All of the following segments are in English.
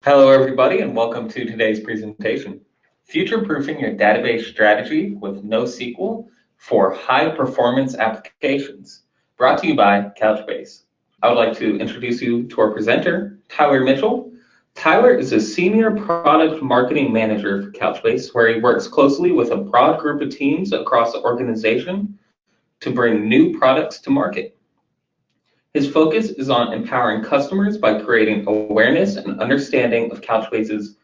Hello, everybody, and welcome to today's presentation. Future-proofing your database strategy with NoSQL for high-performance applications, brought to you by COUCHBASE. I would like to introduce you to our presenter, Tyler Mitchell. Tyler is a senior product marketing manager for COUCHBASE, where he works closely with a broad group of teams across the organization to bring new products to market. His focus is on empowering customers by creating awareness and understanding of Couchbase's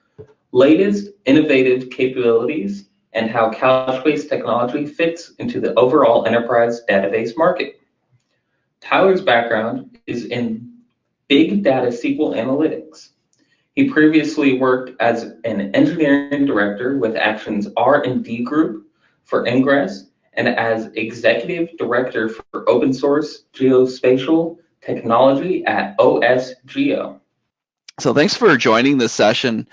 latest innovative capabilities and how Couchbase technology fits into the overall enterprise database market. Tyler's background is in big data SQL analytics. He previously worked as an engineering director with Action's R&D group for Ingress and as executive director for open source geospatial technology at OSGeo. So thanks for joining this session.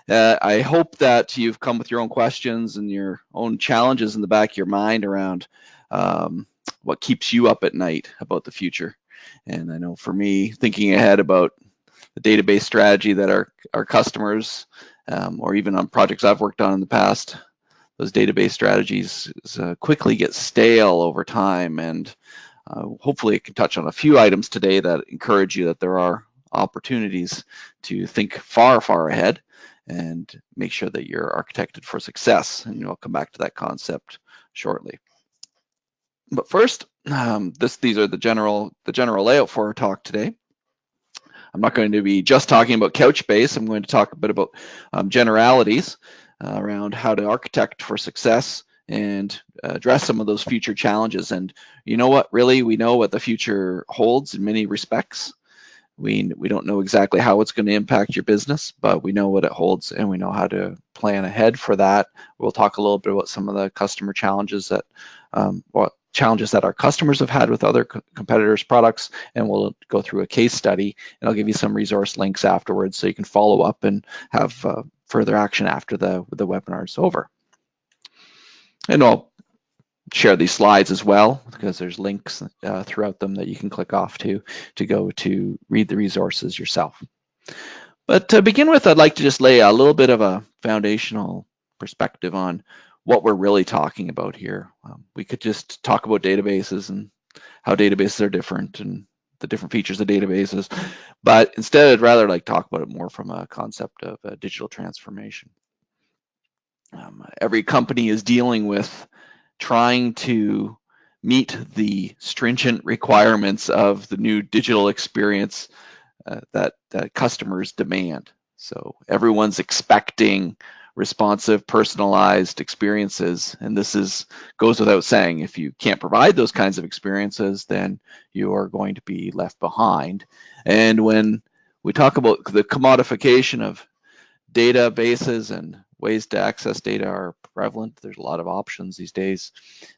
I hope that you've come with your own questions and your own challenges in the back of your mind around what keeps you up at night about the future. And I know for me, thinking ahead about the database strategy that our customers, or even on projects I've worked on in the past, those database strategies quickly get stale over time. And hopefully I can touch on a few items today that encourage you that there are opportunities to think far, far ahead and make sure that you're architected for success. And I'll come back to that concept shortly. But first, these are the general layout for our talk today. I'm not going to be just talking about Couchbase. I'm going to talk a bit about generalities around how to architect for success and address some of those future challenges. And you know what, really, we know what the future holds in many respects. We don't know exactly how it's going to impact your business, but we know what it holds and we know how to plan ahead for that. We'll talk a little bit about some of the customer challenges that our customers have had with other competitors' products, and we'll go through a case study, and I'll give you some resource links afterwards so you can follow up and have further action after the webinar is over. And I'll share these slides as well because there's links throughout them that you can click off to go to read the resources yourself. But to begin with, I'd like to just lay a little bit of a foundational perspective on what we're really talking about here. We could just talk about databases and how databases are different and the different features of databases, but instead I'd rather talk about it more from a concept of digital transformation. Every company is dealing with trying to meet the stringent requirements of the new digital experience that customers demand. So everyone's expecting responsive, personalized experiences, and this goes without saying. If you can't provide those kinds of experiences, then you are going to be left behind. And when we talk about the commodification of databases and ways to access data are prevalent, there's a lot of options these days.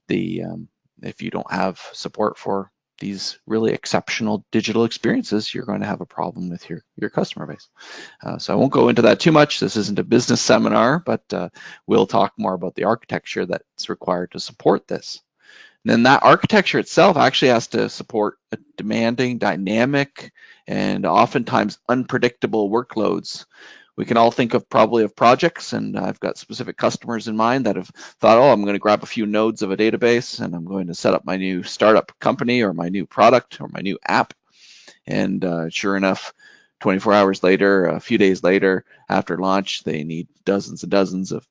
If you don't have support for these really exceptional digital experiences, you're going to have a problem with your customer base. So I won't go into that too much. This isn't a business seminar, but we'll talk more about the architecture that's required to support this. And then that architecture itself actually has to support a demanding, dynamic, and oftentimes unpredictable workloads. We can all think of probably of projects, and I've got specific customers in mind that have thought, oh, I'm going to grab a few nodes of a database and I'm going to set up my new startup company or my new product or my new app. And sure enough, 24 hours later, a few days later, after launch, they need dozens and dozens of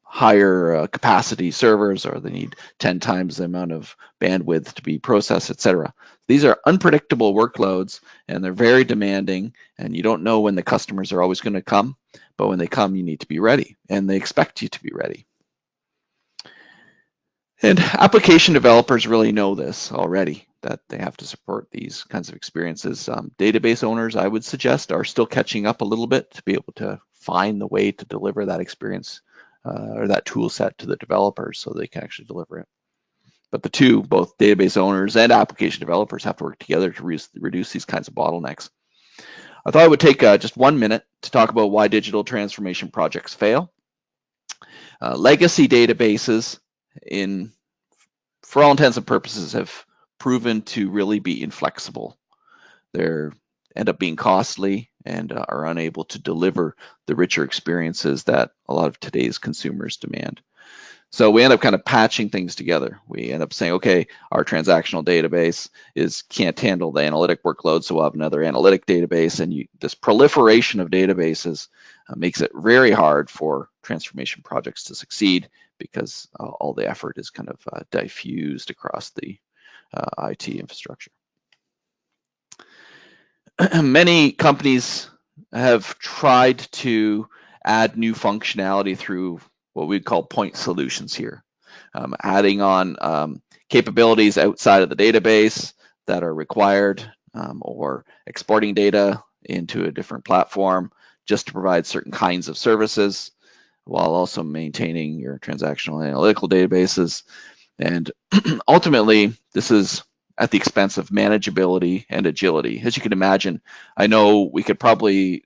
higher capacity servers, or they need 10 times the amount of bandwidth to be processed, etc. These are unpredictable workloads, and they're very demanding, and you don't know when the customers are always going to come, but when they come, you need to be ready, and they expect you to be ready. And application developers really know this already, that they have to support these kinds of experiences. Database owners, I would suggest, are still catching up a little bit to be able to find the way to deliver that experience or that tool set to the developers so they can actually deliver it. But the two, both database owners and application developers, have to work together to reduce these kinds of bottlenecks. I thought I would take just 1 minute to talk about why digital transformation projects fail. Legacy databases, for all intents and purposes, have proven to really be inflexible. They end up being costly and are unable to deliver the richer experiences that a lot of today's consumers demand. So we end up kind of patching things together. We end up saying, okay, our transactional database can't handle the analytic workload, so we'll have another analytic database. And this proliferation of databases makes it very hard for transformation projects to succeed, because all the effort is kind of diffused across the IT infrastructure. Many companies have tried to add new functionality through what we call point solutions here, adding on capabilities outside of the database that are required, or exporting data into a different platform just to provide certain kinds of services, while also maintaining your transactional analytical databases. And ultimately, this is at the expense of manageability and agility. As you can imagine, I know we could probably,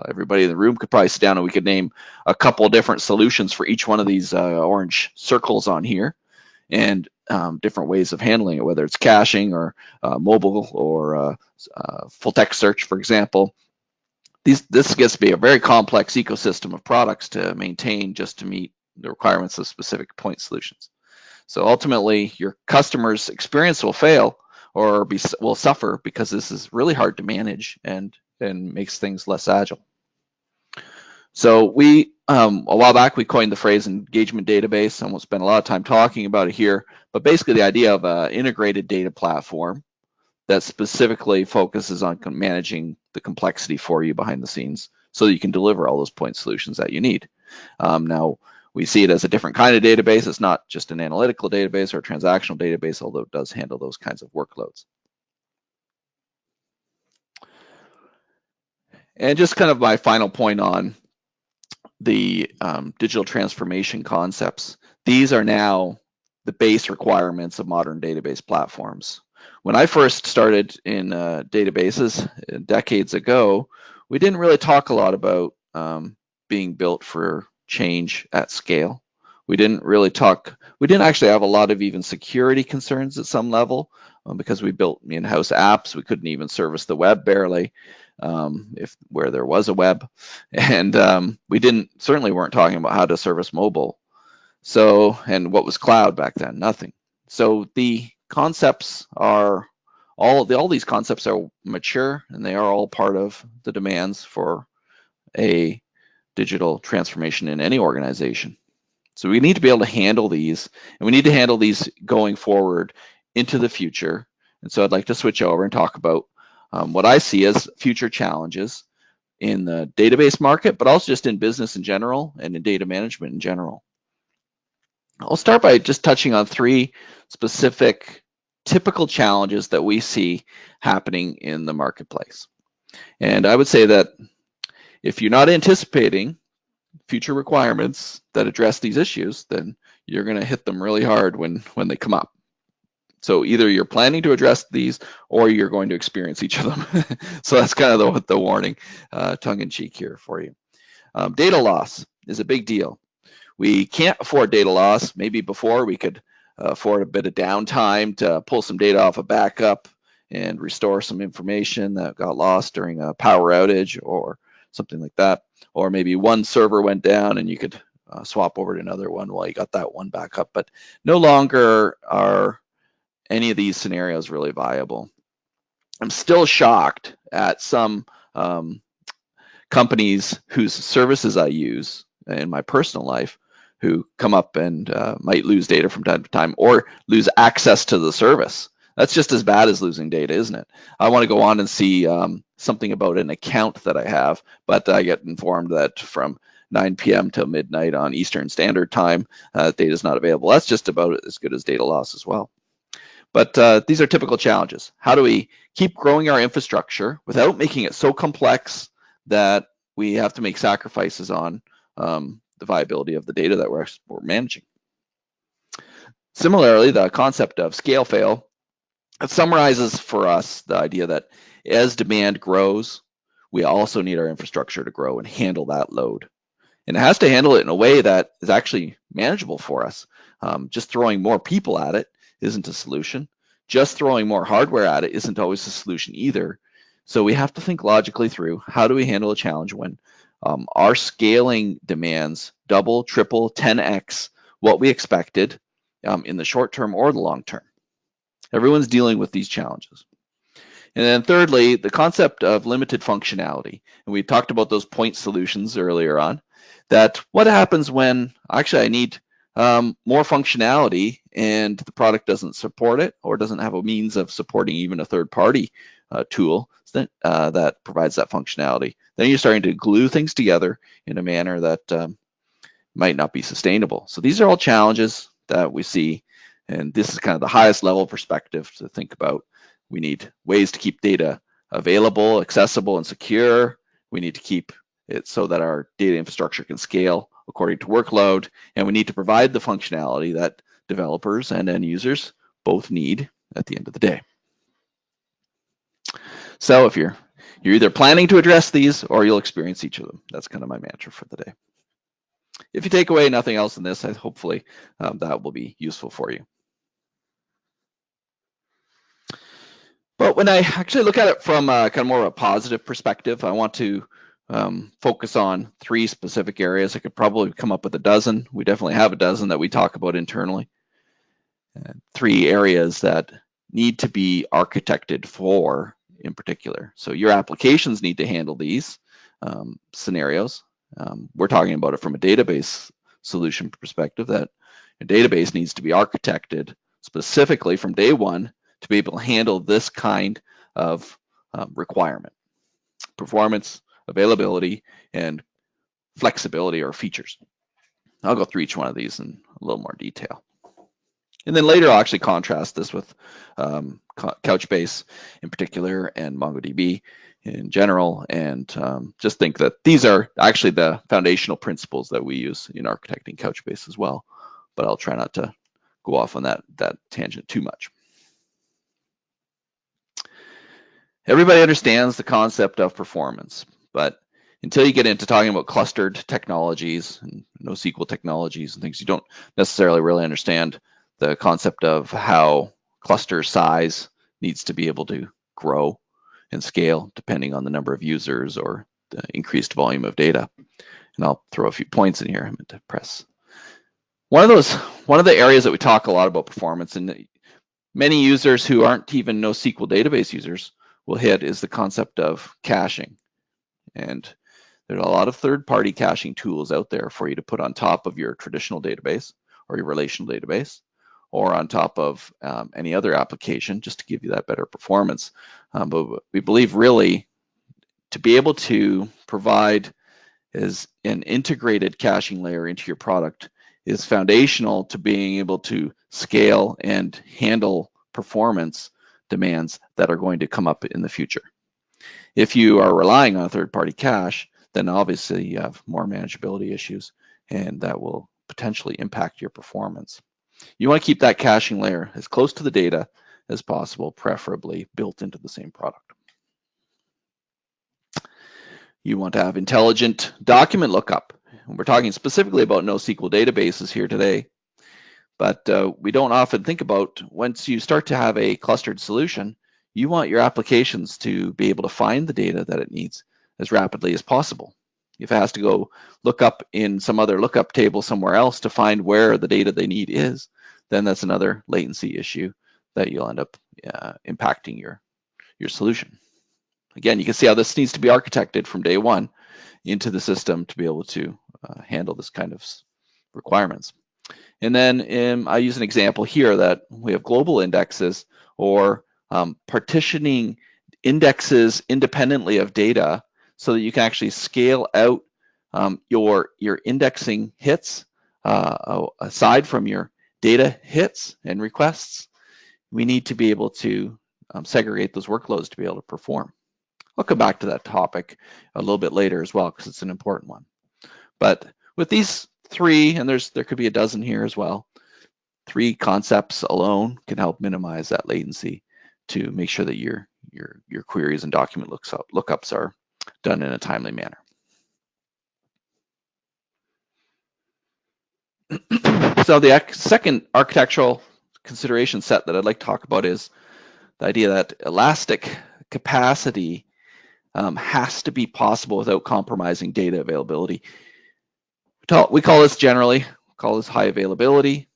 everybody in the room could probably sit down and we could name a couple of different solutions for each one of these orange circles on here, and different ways of handling it, whether it's caching or mobile or full text search, for example. This gets to be a very complex ecosystem of products to maintain just to meet the requirements of specific point solutions. So ultimately, your customer's experience will fail or will suffer, because this is really hard to manage and makes things less agile. So we, a while back, we coined the phrase engagement database. I won't spend a lot of time talking about it here, but basically the idea of an integrated data platform that specifically focuses on managing the complexity for you behind the scenes, so that you can deliver all those point solutions that you need. Now, we see it as a different kind of database. It's not just an analytical database or a transactional database, although it does handle those kinds of workloads. And just kind of my final point on the digital transformation concepts. These are now the base requirements of modern database platforms. When I first started in databases decades ago, we didn't really talk a lot about being built for change at scale. We didn't actually have a lot of even security concerns at some level, because we built in-house apps. We couldn't even service the web barely, where there was a web, and we certainly weren't talking about how to service mobile. So, and what was cloud back then? Nothing. So the concepts are all these concepts are mature, and they are all part of the demands for a digital transformation in any organization. So we need to be able to handle these, and we need to handle these going forward into the future. And so I'd like to switch over and talk about what I see as future challenges in the database market, but also just in business in general and in data management in general. I'll start by just touching on 3 specific typical challenges that we see happening in the marketplace. And I would say that if you're not anticipating future requirements that address these issues, then you're going to hit them really hard when they come up. So either you're planning to address these, or you're going to experience each of them. So that's kind of the warning, tongue-in-cheek here for you. Data loss is a big deal. We can't afford data loss. Maybe before we could afford a bit of downtime to pull some data off a backup and restore some information that got lost during a power outage or something like that. Or maybe one server went down and you could swap over to another one while you got that one back up. But no longer are any of these scenarios really viable. I'm still shocked at some companies whose services I use in my personal life who come up and might lose data from time to time, or lose access to the service. That's just as bad as losing data, isn't it? I want to go on and see something about an account that I have, but I get informed that from 9 p.m. till midnight on Eastern Standard Time, data is not available. That's just about as good as data loss as well. But these are typical challenges. How do we keep growing our infrastructure without making it so complex that we have to make sacrifices on the viability of the data that we're managing? Similarly, the concept of scale fail, it summarizes for us the idea that as demand grows, we also need our infrastructure to grow and handle that load. And it has to handle it in a way that is actually manageable for us. Just throwing more people at it isn't a solution. Just throwing more hardware at it isn't always a solution either. So we have to think logically through how do we handle a challenge when our scaling demands double, triple, 10x what we expected in the short term or the long term. Everyone's dealing with these challenges. And then thirdly, the concept of limited functionality. And we talked about those point solutions earlier on, that what happens when actually I need more functionality and the product doesn't support it or doesn't have a means of supporting even a third-party tool that provides that functionality. Then you're starting to glue things together in a manner that might not be sustainable. So these are all challenges that we see, and this is kind of the highest level perspective to think about. We need ways to keep data available, accessible, and secure. We need to keep it so that our data infrastructure can scale according to workload, and we need to provide the functionality that developers and end users both need at the end of the day. So if you're either planning to address these or you'll experience each of them. That's kind of my mantra for the day. If you take away nothing else in this, hopefully that will be useful for you. But when I actually look at it from kind of more of a positive perspective, I want to focus on 3 specific areas. I could probably come up with a dozen. We definitely have a dozen that we talk about internally. 3 areas that need to be architected for in particular. So your applications need to handle these scenarios. We're talking about it from a database solution perspective, that a database needs to be architected specifically from day one to be able to handle this kind of requirement: performance, availability, and flexibility or features. I'll go through each one of these in a little more detail. And then later I'll actually contrast this with COUCHBASE in particular and MongoDB in general, and just think that these are actually the foundational principles that we use in architecting COUCHBASE as well. But I'll try not to go off on that tangent too much. Everybody understands the concept of performance, but until you get into talking about clustered technologies and NoSQL technologies and things, you don't necessarily really understand the concept of how cluster size needs to be able to grow and scale depending on the number of users or the increased volume of data. And I'll throw a few points in here. I meant to press. One of the areas that we talk a lot about performance, and many users who aren't even NoSQL database users will hit, is the concept of caching. And there's a lot of third-party caching tools out there for you to put on top of your traditional database or your relational database, or on top of any other application, just to give you that better performance. But we believe really to be able to provide as an integrated caching layer into your product is foundational to being able to scale and handle performance demands that are going to come up in the future. If you are relying on a third-party cache, then obviously you have more manageability issues, and that will potentially impact your performance. You want to keep that caching layer as close to the data as possible, preferably built into the same product. You want to have intelligent document lookup. We're talking specifically about NoSQL databases here today, but we don't often think about, once you start to have a clustered solution, you want your applications to be able to find the data that it needs as rapidly as possible. If it has to go look up in some other lookup table somewhere else to find where the data they need is, then that's another latency issue that you'll end up impacting your solution. Again, you can see how this needs to be architected from day one into the system to be able to handle this kind of requirements. And then I use an example here that we have global indexes, or partitioning indexes independently of data, so that you can actually scale out your indexing hits aside from your data hits and requests. We need to be able to segregate those workloads to be able to perform. I'll come back to that topic a little bit later as well, because it's an important one. But with these 3, and there could be a dozen here as well, 3 concepts alone can help minimize that latency to make sure that your queries and document lookups are done in a timely manner. So the second architectural consideration set that I'd like to talk about is the idea that elastic capacity has to be possible without compromising data availability. We call this high availability.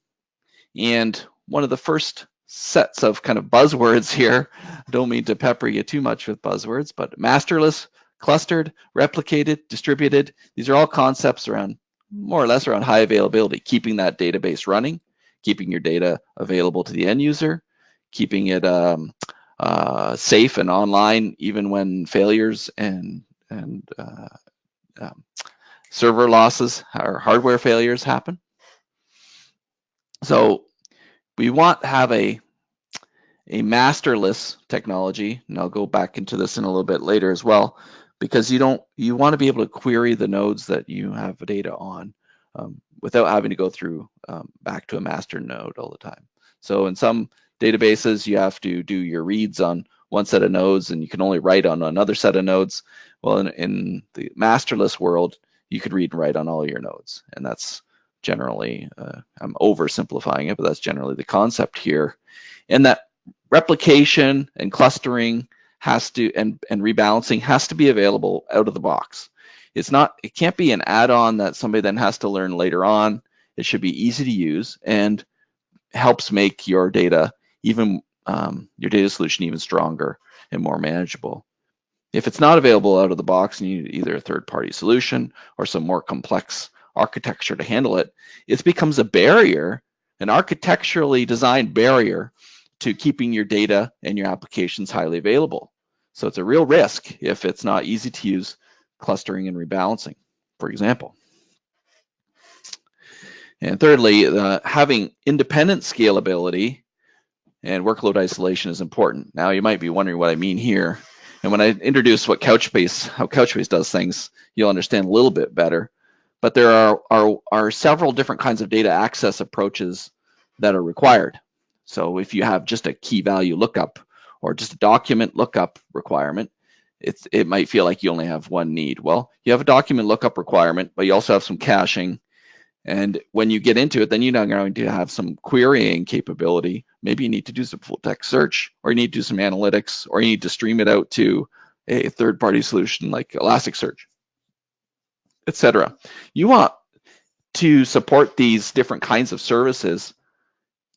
And one of the first sets of kind of buzzwords here, I don't mean to pepper you too much with buzzwords, but masterless, clustered, replicated, distributed, these are all concepts around, more or less around high availability, keeping that database running, keeping your data available to the end user, keeping it safe and online even when failures and server losses or hardware failures happen. So we want to have a masterless technology, and I'll go back into this in a little bit later as well, because you want to be able to query the nodes that you have data on without having to go through back to a master node all the time. So in some databases, you have to do your reads on one set of nodes, and you can only write on another set of nodes. Well, in the masterless world, you could read and write on all your nodes, and that's generally, I'm oversimplifying it, but that's generally the concept here. And that replication and clustering has to, and rebalancing has to be available out of the box. It can't be an add-on that somebody then has to learn later on. It should be easy to use and helps make your data your data solution even stronger and more manageable. If it's not available out of the box and you need either a third-party solution or some more complex architecture to handle it, it becomes a barrier, an architecturally designed barrier to keeping your data and your applications highly available. So it's a real risk if it's not easy to use clustering and rebalancing, for example. And thirdly, having independent scalability and workload isolation is important. Now you might be wondering what I mean here. And when I introduce how COUCHBASE does things, you'll understand a little bit better. But there are several different kinds of data access approaches that are required. So if you have just a key value lookup or just a document lookup requirement, it might feel like you only have one need. Well, you have a document lookup requirement, but you also have some caching. And when you get into it, then you're now going to have some querying capability. Maybe you need to do some full text search, or you need to do some analytics, or you need to stream it out to a third-party solution like Elasticsearch, etc. You want to support these different kinds of services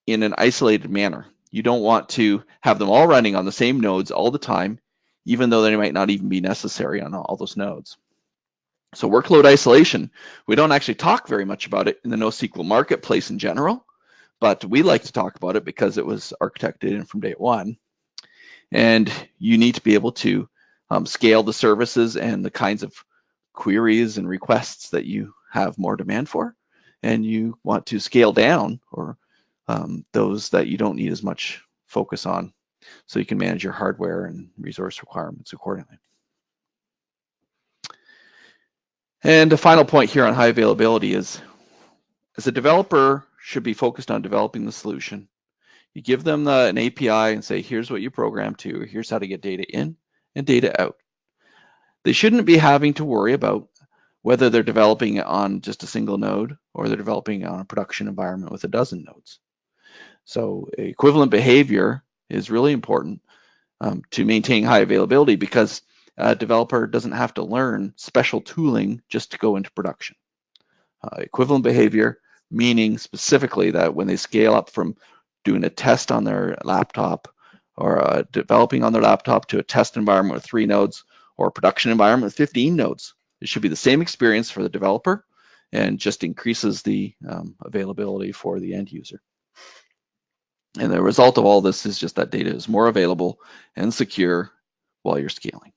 in an isolated manner. You don't want to have them all running on the same nodes all the time, even though they might not even be necessary on all those nodes. So workload isolation, we don't actually talk very much about it in the NoSQL marketplace in general, but we like to talk about it because it was architected in from day one. And you need to be able to scale the services and the kinds of queries and requests that you have more demand for. And you want to scale down or those that you don't need as much focus on, so you can manage your hardware and resource requirements accordingly. And the final point here on high availability is, as a developer should be focused on developing the solution. You give them an API and say, here's what you program to, here's how to get data in and data out. They shouldn't be having to worry about whether they're developing it on just a single node or they're developing it on a production environment with a dozen nodes. So equivalent behavior is really important to maintain high availability, because a developer doesn't have to learn special tooling just to go into production. Equivalent behavior, meaning specifically that when they scale up from doing a test on their laptop or developing on their laptop to a test environment with 3 nodes or a production environment with 15 nodes, it should be the same experience for the developer and just increases the availability for the end user. And the result of all this is just that data is more available and secure while you're scaling.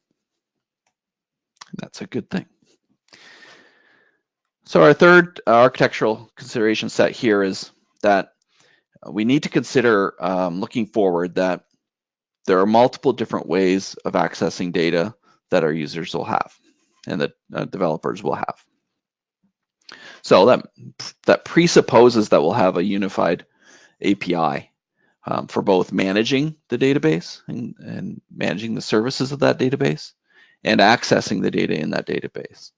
And that's a good thing. So our third architectural consideration set here is that we need to consider looking forward that there are multiple different ways of accessing data that our users will have and that developers will have. So that presupposes that we'll have a unified API for both managing the database and managing the services of that database and accessing the data in that database.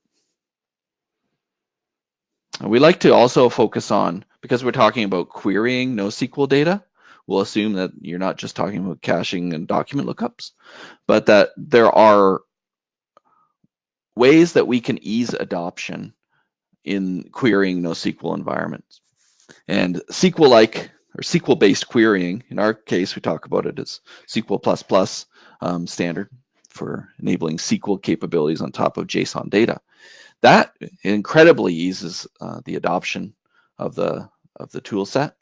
We like to also focus on, because we're talking about querying NoSQL data, we'll assume that you're not just talking about caching and document lookups, but that there are ways that we can ease adoption in querying NoSQL environments. And SQL-like or SQL-based querying, in our case, we talk about it as SQL++ standard for enabling SQL capabilities on top of JSON data. That incredibly eases the adoption of the tool set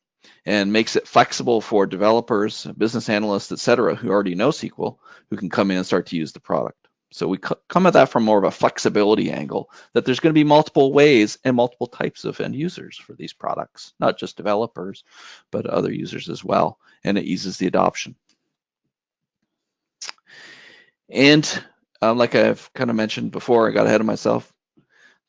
and makes it flexible for developers, business analysts, et cetera, who already know SQL, who can come in and start to use the product. So we come at that from more of a flexibility angle, that there's going to be multiple ways and multiple types of end users for these products, not just developers, but other users as well, and it eases the adoption. And like I've kind of mentioned before, I got ahead of myself,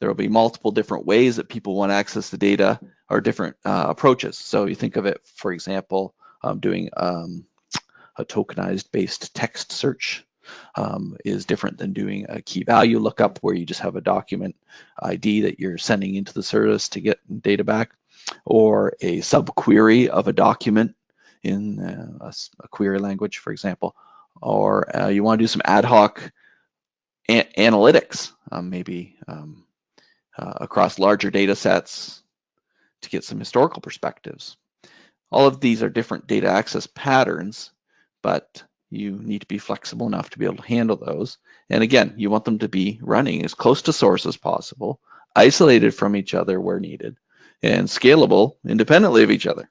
there will be multiple different ways that people want to access the data or different approaches. So you think of it, for example, doing a tokenized based text search is different than doing a key value lookup where you just have a document ID that you're sending into the service to get data back, or a subquery of a document in a query language, for example, or you want to do some ad hoc analytics, maybe across larger data sets to get some historical perspectives. All of these are different data access patterns, but you need to be flexible enough to be able to handle those. And again, you want them to be running as close to source as possible, isolated from each other where needed, and scalable independently of each other.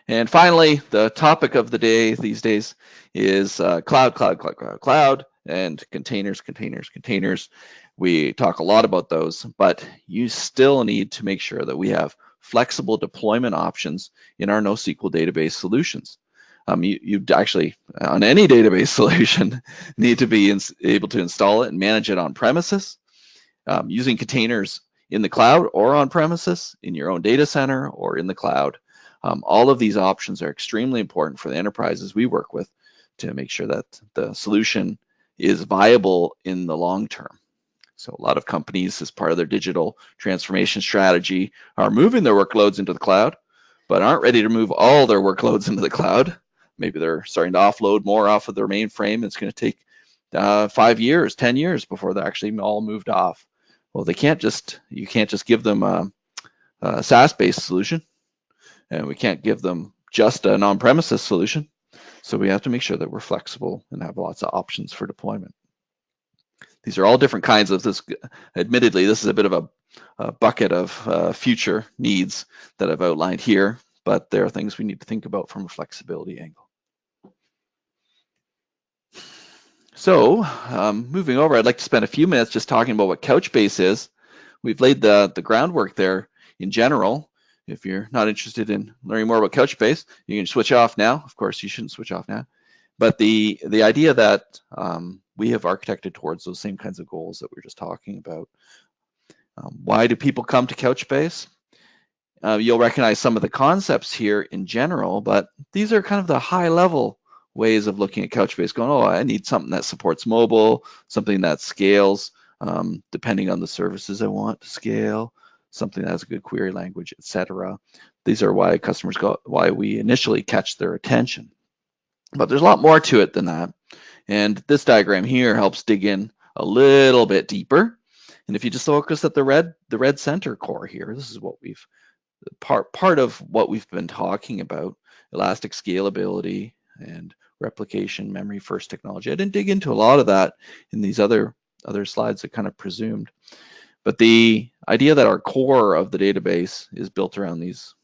And finally, the topic of the day these days is cloud, and containers. We talk a lot about those, but you still need to make sure that we have flexible deployment options in our NoSQL database solutions. You actually, on any database solution, need to be able to install it and manage it on premises, using containers in the cloud or on premises, in your own data center or in the cloud. All of these options are extremely important for the enterprises we work with to make sure that the solution is viable in the long term. So a lot of companies, as part of their digital transformation strategy, are moving their workloads into the cloud, but aren't ready to move all their workloads into the cloud. Maybe they're starting to offload more off of their mainframe. It's going to take 5 years, 10 years before they're actually all moved off. Well, you can't just give them a SaaS-based solution, and we can't give them just an on-premises solution. So we have to make sure that we're flexible and have lots of options for deployment. These are all different kinds of this. Admittedly, this is a bit of a bucket of future needs that I've outlined here, but there are things we need to think about from a flexibility angle. So moving over, I'd like to spend a few minutes just talking about what COUCHBASE is. We've laid the groundwork there in general. If you're not interested in learning more about COUCHBASE, you can switch off now. Of course, you shouldn't switch off now. But the idea that we have architected towards those same kinds of goals that we were just talking about. Why do people come to COUCHBASE? You'll recognize some of the concepts here in general, but these are kind of the high-level ways of looking at COUCHBASE, going, oh, I need something that supports mobile, something that scales, depending on the services I want to scale, something that has a good query language, etc. These are why customers why we initially catch their attention. But there's a lot more to it than that. And this diagram here helps dig in a little bit deeper. And if you just focus at the red center core here, this is what we've part of what we've been talking about: elastic scalability and replication, memory first technology. I didn't dig into a lot of that in these other slides that kind of presumed. But the idea that our core of the database is built around these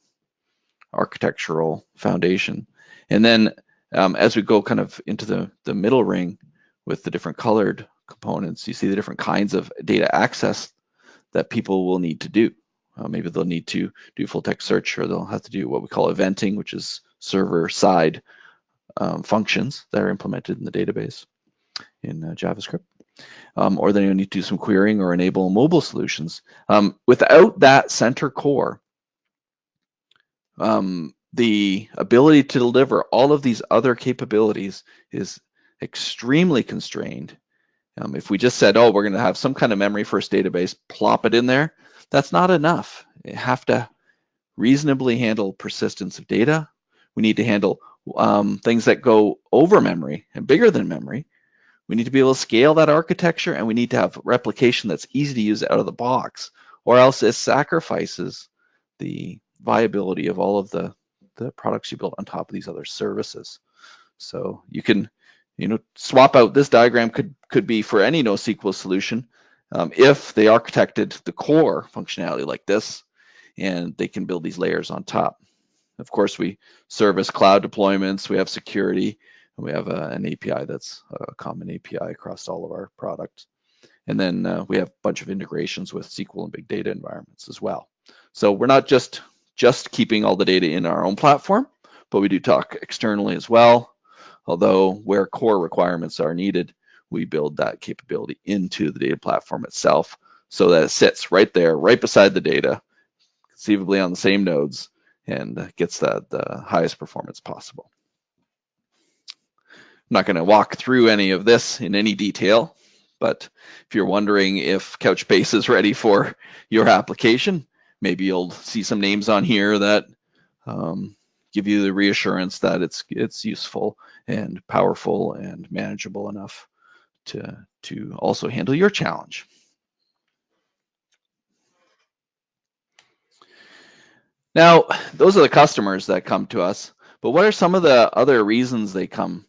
architectural foundation. And then as we go kind of into the middle ring with the different colored components, you see the different kinds of data access that people will need to do. Maybe they'll need to do full text search, or they'll have to do what we call eventing, which is server-side functions that are implemented in the database in JavaScript. Or then you'll need to do some querying or enable mobile solutions. Without that center core, the ability to deliver all of these other capabilities is extremely constrained. If we just said, oh, we're going to have some kind of memory first database, plop it in there, that's not enough. You have to reasonably handle persistence of data. We need to handle things that go over memory and bigger than memory. We need to be able to scale that architecture, and we need to have replication that's easy to use out of the box, or else it sacrifices the viability of all of the products you build on top of these other services. So you can, swap out. This diagram could be for any NoSQL solution if they architected the core functionality like this, and they can build these layers on top. Of course, we service cloud deployments, we have security, and we have an API that's a common API across all of our products. And then we have a bunch of integrations with SQL and big data environments as well. So we're not just keeping all the data in our own platform, but we do talk externally as well. Although where core requirements are needed, we build that capability into the data platform itself so that it sits right there, right beside the data, conceivably on the same nodes, and gets the highest performance possible. I'm not going to walk through any of this in any detail, but if you're wondering if COUCHBASE is ready for your application, maybe you'll see some names on here that give you the reassurance that it's useful and powerful and manageable enough to also handle your challenge. Now, those are the customers that come to us, but what are some of the other reasons they come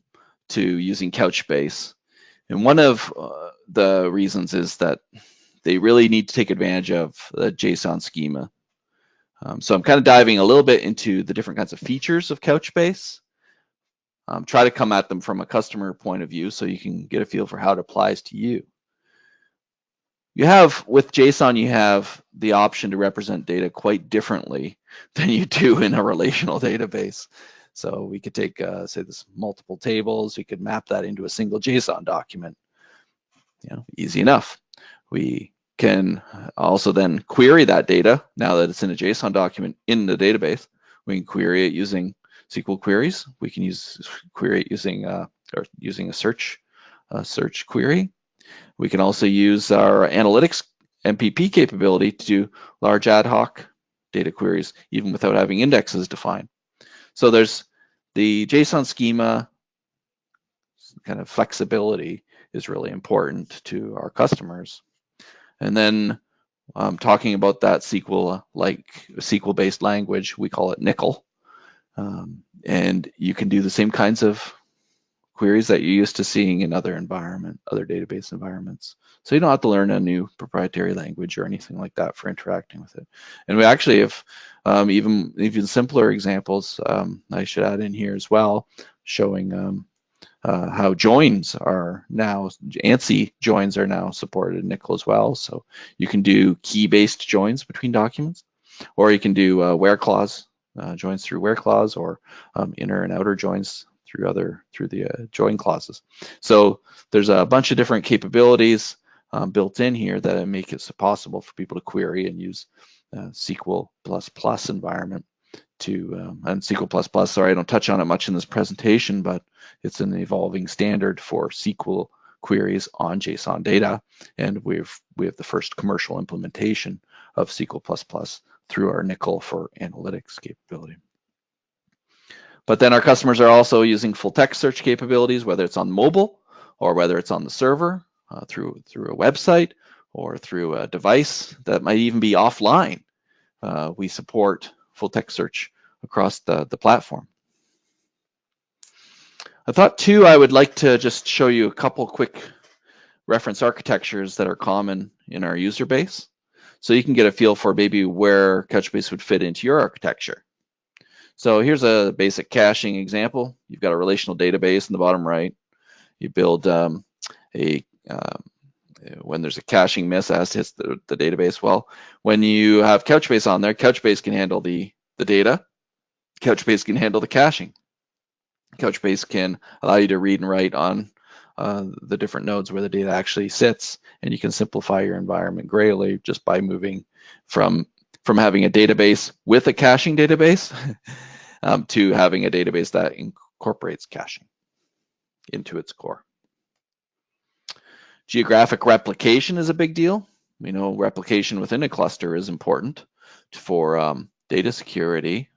to using COUCHBASE? And one of the reasons is that they really need to take advantage of the JSON schema. So I'm kind of diving a little bit into the different kinds of features of COUCHBASE. Try to come at them from a customer point of view so you can get a feel for how it applies to you. With JSON, you have the option to represent data quite differently than you do in a relational database. So we could take, say, this multiple tables. We could map that into a single JSON document. Easy enough. We can also then query that data now that it's in a JSON document in the database. We can query it using SQL queries. We can query it using a search query. We can also use our analytics MPP capability to do large ad hoc data queries, even without having indexes defined. So there's the JSON schema kind of flexibility is really important to our customers. And then talking about that SQL-based language, we call it NCL. And you can do the same kinds of queries that you're used to seeing in other database environments. So you don't have to learn a new proprietary language or anything like that for interacting with it. And we actually have even simpler examples I should add in here as well, showing how joins are now, ANSI joins are now supported in NCL as well. So you can do key-based joins between documents, or you can do where clause joins through where clause, or inner and outer joins through the join clauses. So there's a bunch of different capabilities built in here that make it possible for people to query and use SQL++ environment and SQL++, sorry, I don't touch on it much in this presentation, but it's an evolving standard for SQL queries on JSON data, and we have the first commercial implementation of SQL++ through our NCL for analytics capability. But then our customers are also using full text search capabilities, whether it's on mobile or whether it's on the server, through a website or through a device that might even be offline. We support full text search across the platform. I thought too, I would like to just show you a couple quick reference architectures that are common in our user base, so you can get a feel for maybe where COUCHBASE would fit into your architecture. So here's a basic caching example. You've got a relational database in the bottom right. You build when there's a caching miss, it has to hit the database. Well, when you have COUCHBASE on there, COUCHBASE can handle the data. COUCHBASE can handle the caching. COUCHBASE can allow you to read and write on the different nodes where the data actually sits, and you can simplify your environment greatly just by moving from having a database with a caching database to having a database that incorporates caching into its core. Geographic replication is a big deal. We know replication within a cluster is important for data security.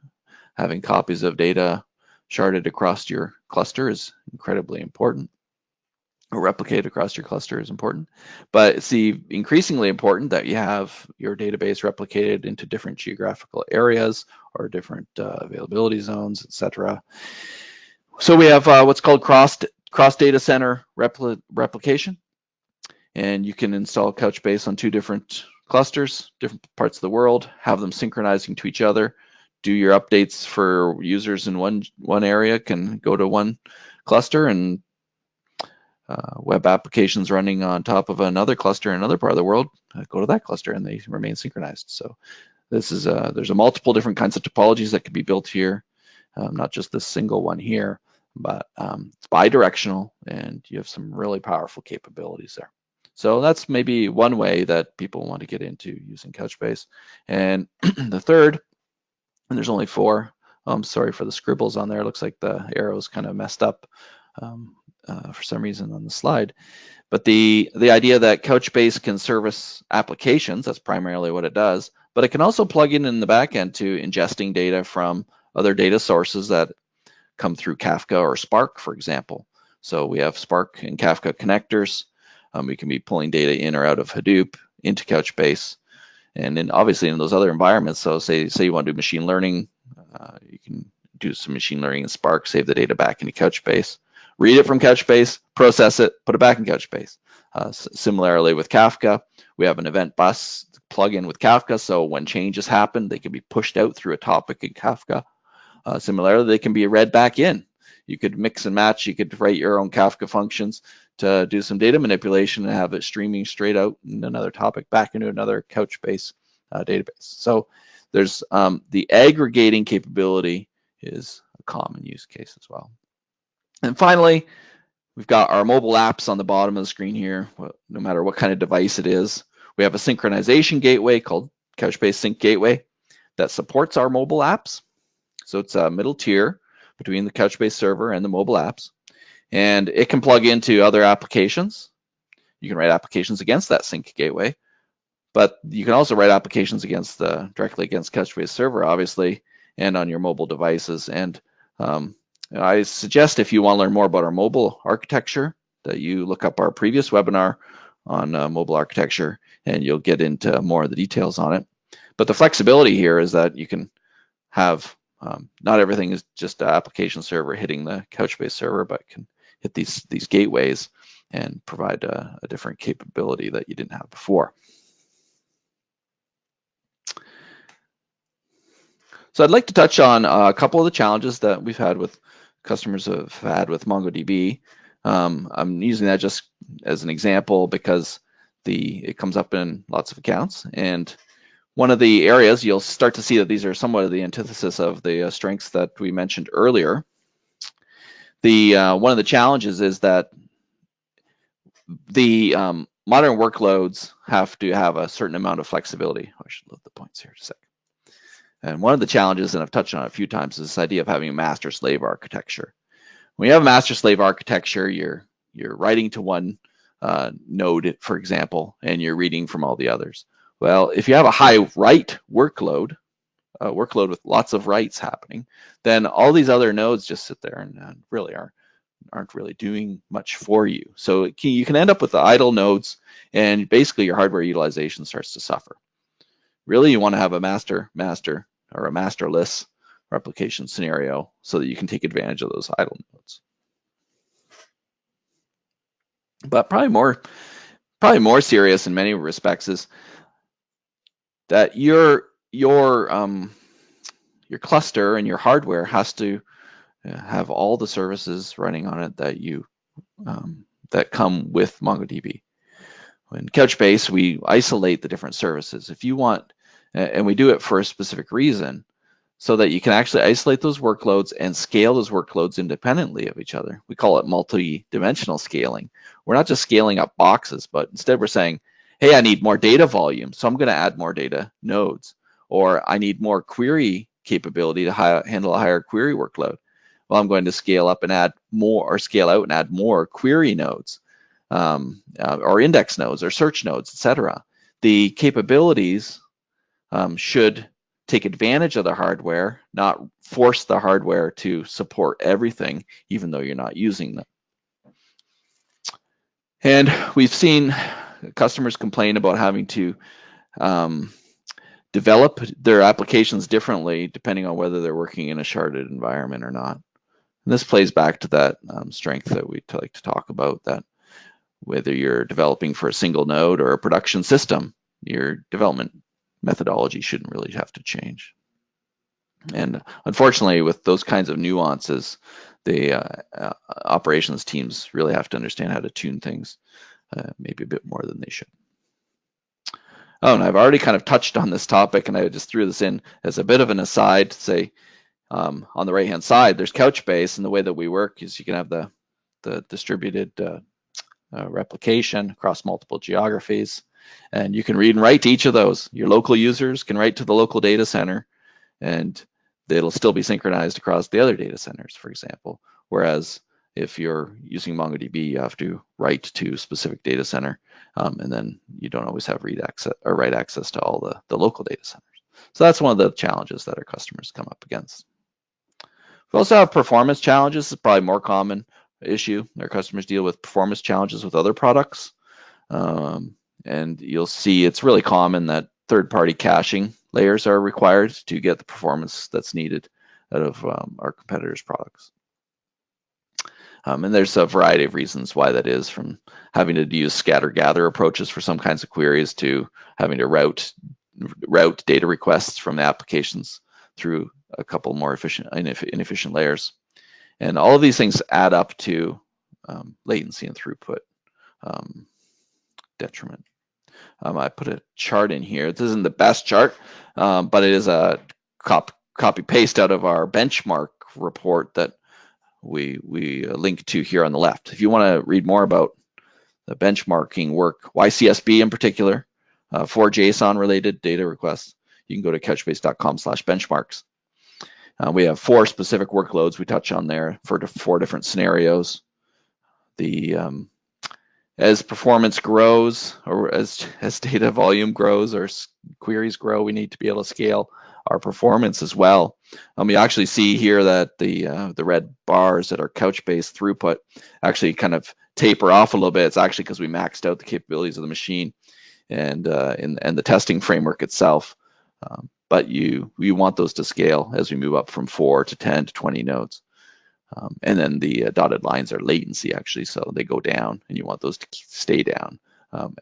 Having copies of data sharded across your cluster is incredibly important. or replicate across your cluster is important. But it's increasingly important that you have your database replicated into different geographical areas or different availability zones, etc. So we have what's called cross data center replication, and you can install Couchbase on 2 different clusters, different parts of the world, have them synchronizing to each other. Do your updates for users in one area can go to one cluster, and web applications running on top of another cluster in another part of the world go to that cluster, and they remain synchronized. So this is there's a multiple different kinds of topologies that can be built here, not just this single one here, but it's bi-directional, and you have some really powerful capabilities there. So that's maybe one way that people want to get into using Couchbase. And the third, and there's only 4. I'm sorry for the scribbles on there. It looks like the arrow's kind of messed up for some reason on the slide. But the idea that Couchbase can service applications, that's primarily what it does, but it can also plug in the back end to ingesting data from other data sources that come through Kafka or Spark, for example. So we have Spark and Kafka connectors. We can be pulling data in or out of Hadoop into Couchbase. And then obviously in those other environments, so say you want to do machine learning, you can do some machine learning in Spark, save the data back into Couchbase, read it from Couchbase, process it, put it back in Couchbase. Similarly with Kafka, we have an event bus plug-in with Kafka, so when changes happen, they can be pushed out through a topic in Kafka. Similarly, they can be read back in. You could mix and match, you could write your own Kafka functions to do some data manipulation and have it streaming straight out in another topic back into another Couchbase database. So there's the aggregating capability is a common use case as well. And finally, we've got our mobile apps on the bottom of the screen here. No matter what kind of device it is, we have a synchronization gateway called Couchbase Sync Gateway that supports our mobile apps. So it's a middle tier between the Couchbase server and the mobile apps, and it can plug into other applications. You can write applications against that sync gateway, but you can also write applications directly against Couchbase server, obviously, and on your mobile devices. And I suggest if you want to learn more about our mobile architecture that you look up our previous webinar on mobile architecture, and you'll get into more of the details on it. But the flexibility here is that you can have, not everything is just an application server hitting the Couchbase server, but can hit these gateways and provide a different capability that you didn't have before. So I'd like to touch on a couple of the challenges that we've had with customers have had with MongoDB. I'm using that just as an example because it comes up in lots of accounts, and one of the areas you'll start to see that these are somewhat of the antithesis of the strengths that we mentioned earlier. One of the challenges is that the modern workloads have to have a certain amount of flexibility. I should load the points here in a second. And one of the challenges, and I've touched on it a few times, is this idea of having a master-slave architecture. When you have a master-slave architecture, you're writing to one node, for example, and you're reading from all the others. Well, if you have a high write workload, a workload with lots of writes happening, then all these other nodes just sit there and really aren't really doing much for you. So you can end up with the idle nodes, and basically your hardware utilization starts to suffer. Really, you want to have a master or a masterless replication scenario so that you can take advantage of those idle nodes. But probably more serious in many respects is that your cluster and your hardware has to have all the services running on it that come with MongoDB. In Couchbase, we isolate the different services. If you want, and we do it for a specific reason, so that you can actually isolate those workloads and scale those workloads independently of each other. We call it multi-dimensional scaling. We're not just scaling up boxes, but instead we're saying, hey, I need more data volume, so I'm going to add more data nodes. Or I need more query capability to handle a higher query workload. Well, I'm going to scale up and add more, or scale out and add more query nodes, or index nodes, or search nodes, etc. The capabilities should take advantage of the hardware, not force the hardware to support everything, even though you're not using them. And we've seen customers complain about having to develop their applications differently depending on whether they're working in a sharded environment or not. And this plays back to that strength that we like to talk about, that whether you're developing for a single node or a production system, your development methodology shouldn't really have to change. And unfortunately, with those kinds of nuances, the operations teams really have to understand how to tune things maybe a bit more than they should. Oh, and I've already kind of touched on this topic, and I just threw this in as a bit of an aside to say, on the right-hand side, there's COUCHBASE, and the way that we work is you can have the distributed replication across multiple geographies, and you can read and write to each of those. Your local users can write to the local data center, and it'll still be synchronized across the other data centers, for example. Whereas if you're using MongoDB, you have to write to a specific data center, and then you don't always have read access or write access to all the local data centers. So that's one of the challenges that our customers come up against. We also have performance challenges. It's probably a more common issue. Our customers deal with performance challenges with other products. And you'll see it's really common that third-party caching layers are required to get the performance that's needed out of our competitors' products. And there's a variety of reasons why that is, from having to use scatter-gather approaches for some kinds of queries to having to route data requests from the applications through a couple more inefficient layers. And all of these things add up to latency and throughput detriment. I put a chart in here. This isn't the best chart, but it is a copy paste out of our benchmark report that we link to here on the left. If you want to read more about the benchmarking work, YCSB in particular, for JSON related data requests, you can go to couchbase.com/benchmarks. We have 4 specific workloads we touch on there for 4 different scenarios. As performance grows, or as data volume grows or queries grow, we need to be able to scale our performance as well. You actually see here that the red bars at our Couchbase throughput actually kind of taper off a little bit. It's actually because we maxed out the capabilities of the machine and the testing framework itself. But you want those to scale as we move up from 4 to 10 to 20 nodes. And then the dotted lines are latency, actually, so they go down, and you want those to stay down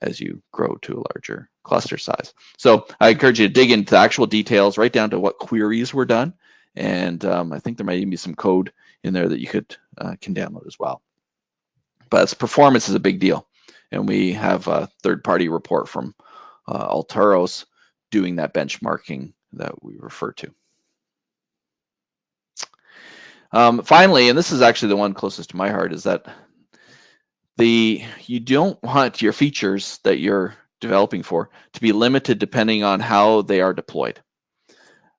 as you grow to a larger cluster size. So I encourage you to dig into the actual details, right down to what queries were done, and I think there might even be some code in there that you can download as well. But performance is a big deal, and we have a third-party report from Altaros doing that benchmarking that we refer to. Finally, and this is actually the one closest to my heart, is that you don't want your features that you're developing for to be limited depending on how they are deployed.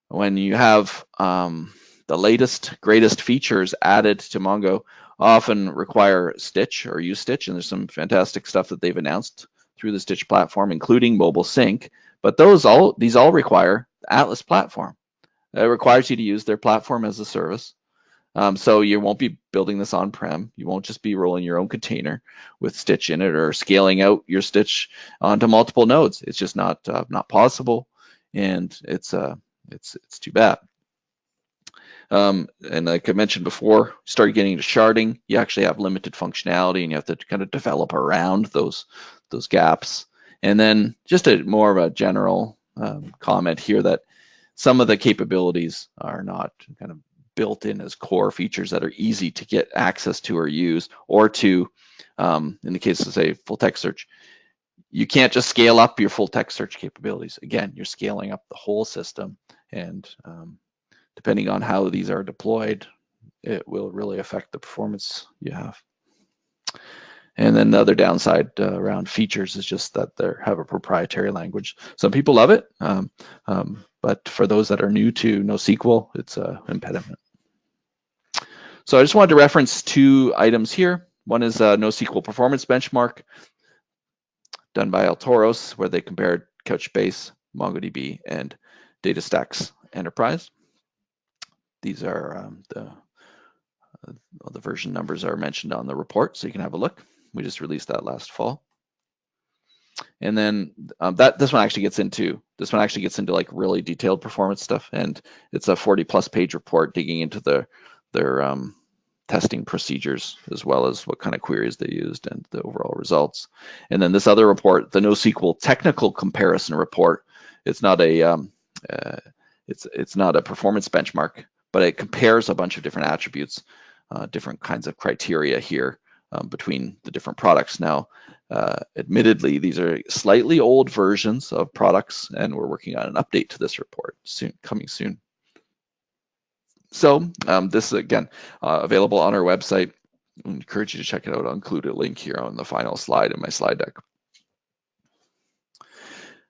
When you have the latest, greatest features added to Mongo, often require Stitch or use Stitch, and there's some fantastic stuff that they've announced through the Stitch platform, including mobile sync. But these all require the Atlas platform. It requires you to use their platform as a service. So you won't be building this on-prem. You won't just be rolling your own container with Stitch in it or scaling out your Stitch onto multiple nodes. It's just not possible, and it's too bad. And like I mentioned before, start getting into sharding. You actually have limited functionality, and you have to kind of develop around those gaps. And then just more of a general comment here that some of the capabilities are not kind of built in as core features that are easy to get access to or use, or to, in the case of, say, full text search, you can't just scale up your full text search capabilities. Again, you're scaling up the whole system, and depending on how these are deployed, it will really affect the performance you have. And then the other downside around features is just that they have a proprietary language. Some people love it, but for those that are new to NoSQL, it's an impediment. So I just wanted to reference 2 items here. One is a NoSQL performance benchmark done by Altaros, where they compared Couchbase, MongoDB, and DataStax Enterprise. These are the version numbers are mentioned on the report, so you can have a look. We just released that last fall. And then this one actually gets into like really detailed performance stuff, and it's a 40+ page report digging into their testing procedures as well as what kind of queries they used and the overall results. And then this other report, the NoSQL technical comparison report, it's not a it's not a performance benchmark, but it compares a bunch of different attributes, different kinds of criteria here between the different products. Now, admittedly, these are slightly old versions of products, and we're working on an update to this report coming soon. So this is, again, available on our website. I encourage you to check it out. I'll include a link here on the final slide in my slide deck.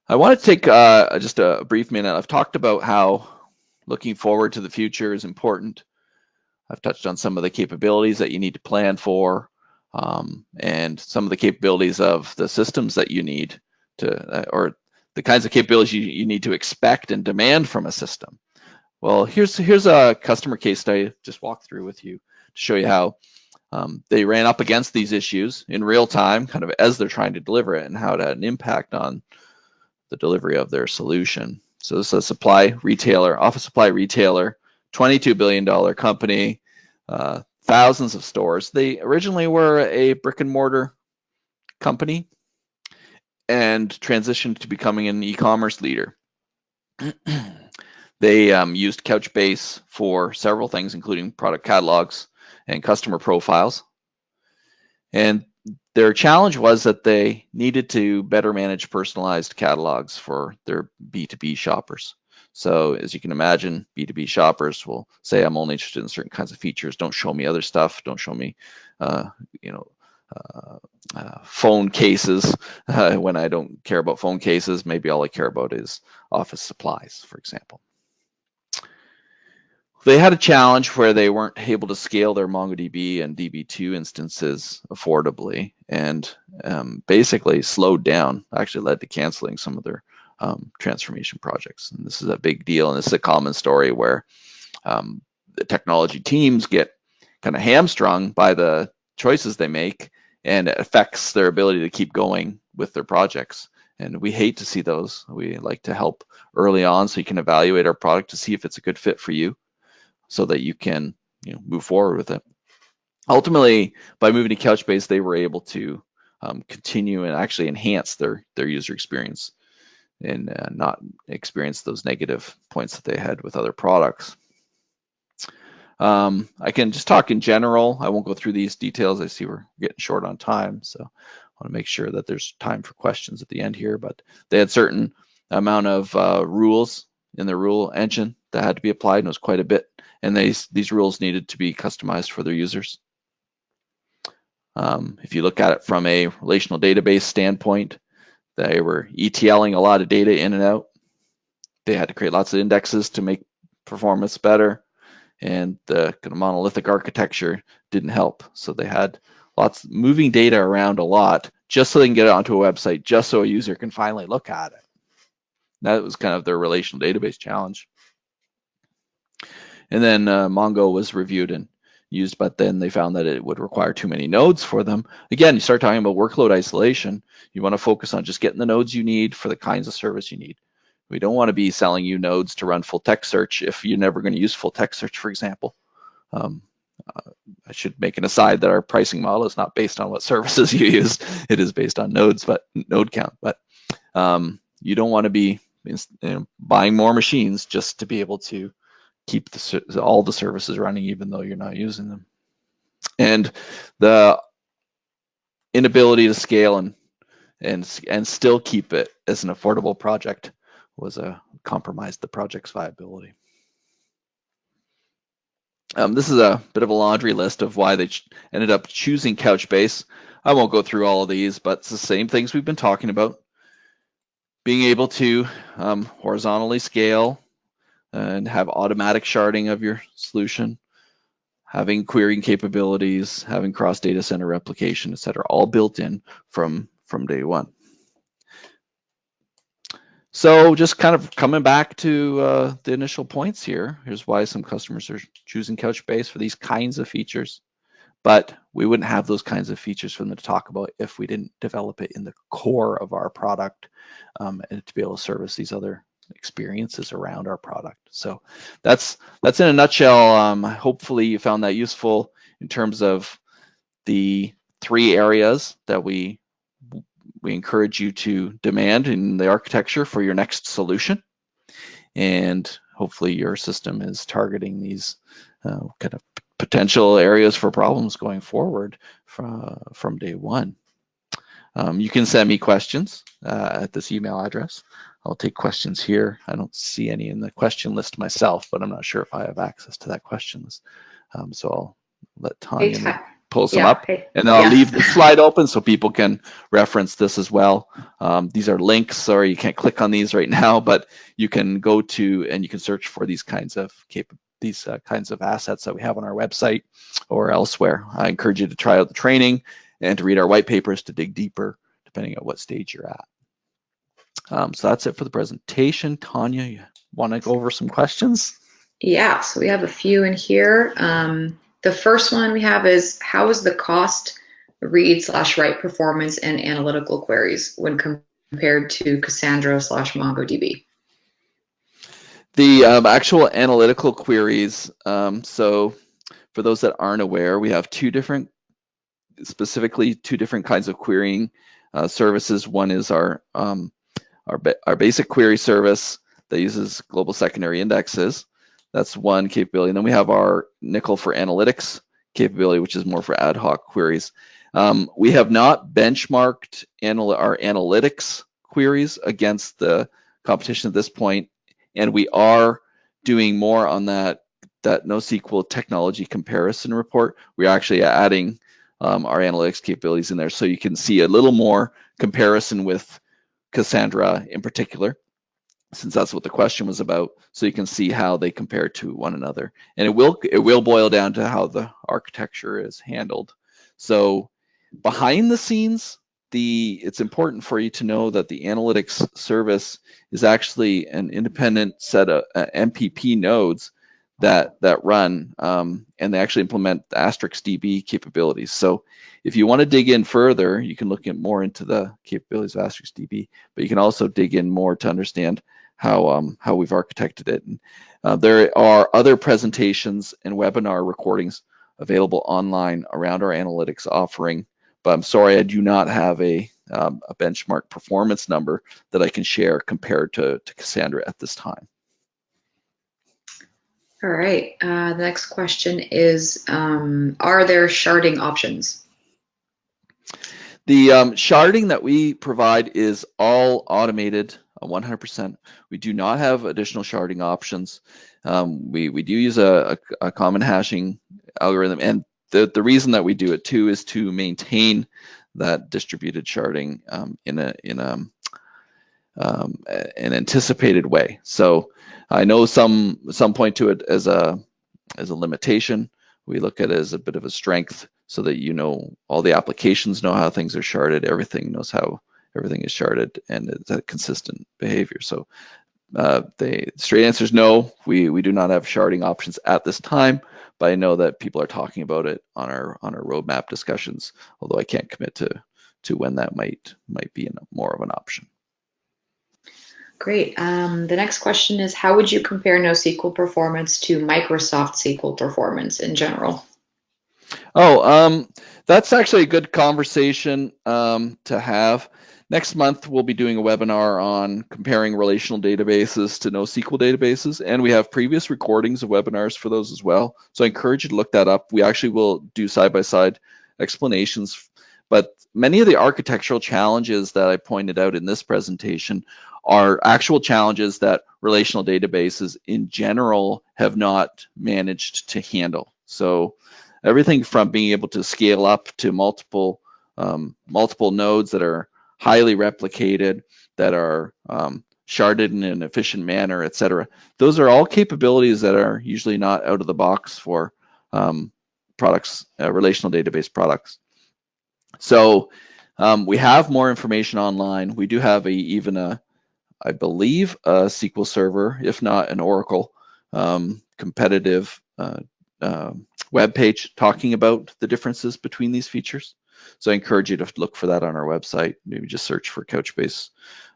I want to take just a brief minute. I've talked about how looking forward to the future is important. I've touched on some of the capabilities that you need to plan for, and some of the capabilities of the systems that you need to, or the kinds of capabilities you need to expect and demand from a system. Well, here's a customer case study I just walked through with you to show you how they ran up against these issues in real time, kind of as they're trying to deliver it, and how it had an impact on the delivery of their solution. So this is a office supply retailer, $22 billion company, thousands of stores. They originally were a brick and mortar company and transitioned to becoming an e-commerce leader. They used COUCHBASE for several things, including product catalogs and customer profiles. And their challenge was that they needed to better manage personalized catalogs for their B2B shoppers. So as you can imagine, B2B shoppers will say, I'm only interested in certain kinds of features. Don't show me other stuff. Don't show me, phone cases when I don't care about phone cases. Maybe all I care about is office supplies, for example. They had a challenge where they weren't able to scale their MongoDB and DB2 instances affordably, and basically slowed down, actually led to canceling some of their transformation projects. And this is a big deal, and this is a common story where the technology teams get kind of hamstrung by the choices they make, and it affects their ability to keep going with their projects. And we hate to see those. We like to help early on so you can evaluate our product to see if it's a good fit for you, so that you can move forward with it. Ultimately, by moving to COUCHBASE, they were able to continue and actually enhance their user experience and not experience those negative points that they had with other products. I can just talk in general. I won't go through these details. I see we're getting short on time, so I want to make sure that there's time for questions at the end here. But they had certain amount of rules in the rule engine that had to be applied, and it was quite a bit. And these rules needed to be customized for their users. If you look at it from a relational database standpoint, they were ETLing a lot of data in and out. They had to create lots of indexes to make performance better, and the kind of monolithic architecture didn't help. So they had moving data around a lot just so they can get it onto a website, just so a user can finally look at it. That was kind of their relational database challenge. And then Mongo was reviewed and used, but then they found that it would require too many nodes for them. Again, you start talking about workload isolation. You want to focus on just getting the nodes you need for the kinds of service you need. We don't want to be selling you nodes to run full text search if you're never going to use full text search, for example. I should make an aside that our pricing model is not based on what services you use. It is based on nodes, but node count. But you don't want to be buying more machines just to be able to keep all the services running even though you're not using them. And the inability to scale and still keep it as an affordable project was compromised the project's viability. This is a bit of a laundry list of why they ended up choosing COUCHBASE. I won't go through all of these, but it's the same things we've been talking about. Being able to horizontally scale and have automatic sharding of your solution, having querying capabilities, having cross data center replication, et cetera, all built in from day one. So just kind of coming back to the initial points here, here's why some customers are choosing COUCHBASE for these kinds of features. but we wouldn't have those kinds of features for them to talk about if we didn't develop it in the core of our product, and to be able to service these other experiences around our product. So that's in a nutshell. Hopefully you found that useful in terms of the 3 areas that we encourage you to demand in the architecture for your next solution. And hopefully your system is targeting these kind of potential areas for problems going forward from day one. You can send me questions at this email address. I'll take questions here. I don't see any in the question list myself, but I'm not sure if I have access to that question list. So I'll let Tanya pull some up, and then I'll leave the slide open so people can reference this as well. These are links. Sorry, you can't click on these right now, but you can go to and you can search for these kinds of assets that we have on our website or elsewhere. I encourage you to try out the training and to read our white papers to dig deeper, depending on what stage you're at. So that's it for the presentation. Tanya, you want to go over some questions? Yeah, so we have a few in here. The first one we have is, how is the cost read/write performance in analytical queries when compared to Cassandra/MongoDB? The actual analytical queries, so for those that aren't aware, we have specifically two different kinds of querying services. One is our basic query service that uses global secondary indexes. That's one capability. And then we have our nickel for analytics capability, which is more for ad hoc queries. We have not benchmarked our analytics queries against the competition at this point, and we are doing more on that NoSQL technology comparison report. We're actually adding our analytics capabilities in there, so you can see a little more comparison with Cassandra in particular, since that's what the question was about, so you can see how they compare to one another. And it will boil down to how the architecture is handled. So behind the scenes, it's important for you to know that the analytics service is actually an independent set of MPP nodes that run, and they actually implement the *DB capabilities. So if you want to dig in further, you can look more into the capabilities of *DB, but you can also dig in more to understand how we've architected it. And there are other presentations and webinar recordings available online around our analytics offering, but I'm sorry, I do not have a benchmark performance number that I can share compared to Cassandra at this time. All right, the next question is, are there sharding options? The sharding that we provide is all automated, 100%. We do not have additional sharding options. We do use a common hashing algorithm, and the reason that we do it too is to maintain that distributed sharding in an anticipated way. So I know some point to it as a limitation. We look at it as a bit of a strength, so that all the applications know how things are sharded, everything knows how everything is sharded, and it's a consistent behavior. So the straight answer is no, we do not have sharding options at this time, but I know that people are talking about it on our roadmap discussions, although I can't commit to when that might be more of an option. Great. The next question is, how would you compare NoSQL performance to Microsoft SQL performance in general? Oh, that's actually a good conversation to have. Next month, we'll be doing a webinar on comparing relational databases to NoSQL databases, and we have previous recordings of webinars for those as well. So I encourage you to look that up. We actually will do side-by-side explanations, but many of the architectural challenges that I pointed out in this presentation are actual challenges that relational databases in general have not managed to handle. So everything from being able to scale up to multiple nodes that are highly replicated, that are sharded in an efficient manner, et cetera. Those are all capabilities that are usually not out of the box for products, relational database products. So we have more information online. We do have I believe, a SQL Server, if not an Oracle competitive web page talking about the differences between these features. So I encourage you to look for that on our website. Maybe just search for COUCHBASE,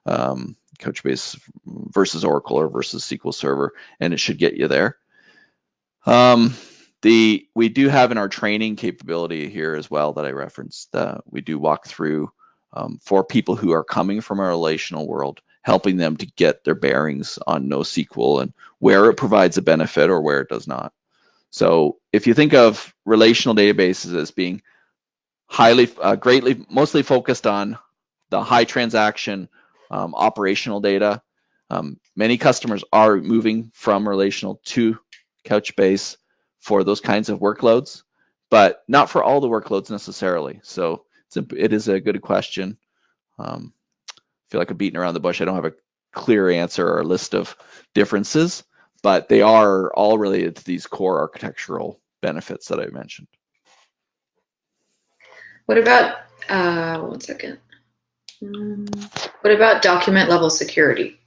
COUCHBASE versus Oracle or versus SQL Server, and it should get you there. We do have in our training capability here as well that I referenced, we do walk through for people who are coming from a relational world, helping them to get their bearings on NoSQL and where it provides a benefit or where it does not. So if you think of relational databases as being mostly focused on the high transaction operational data, many customers are moving from relational to COUCHBASE for those kinds of workloads, but not for all the workloads necessarily. So it is a good question. I feel like I'm beating around the bush. I don't have a clear answer or a list of differences, but they are all related to these core architectural benefits that I mentioned. What about, one second. What about document level security?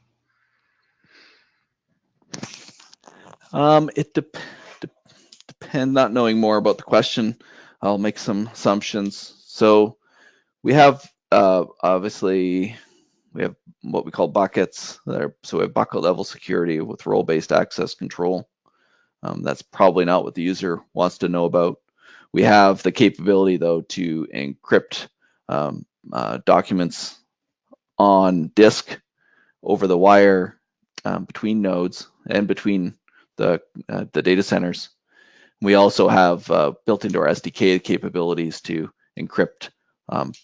It depends, not knowing more about the question, I'll make some assumptions. So we have, obviously, we have what we call buckets. So we have bucket level security with role-based access control. That's probably not what the user wants to know about. We have the capability, though, to encrypt documents on disk over the wire between nodes and between the data centers. We also have built into our SDK capabilities to encrypt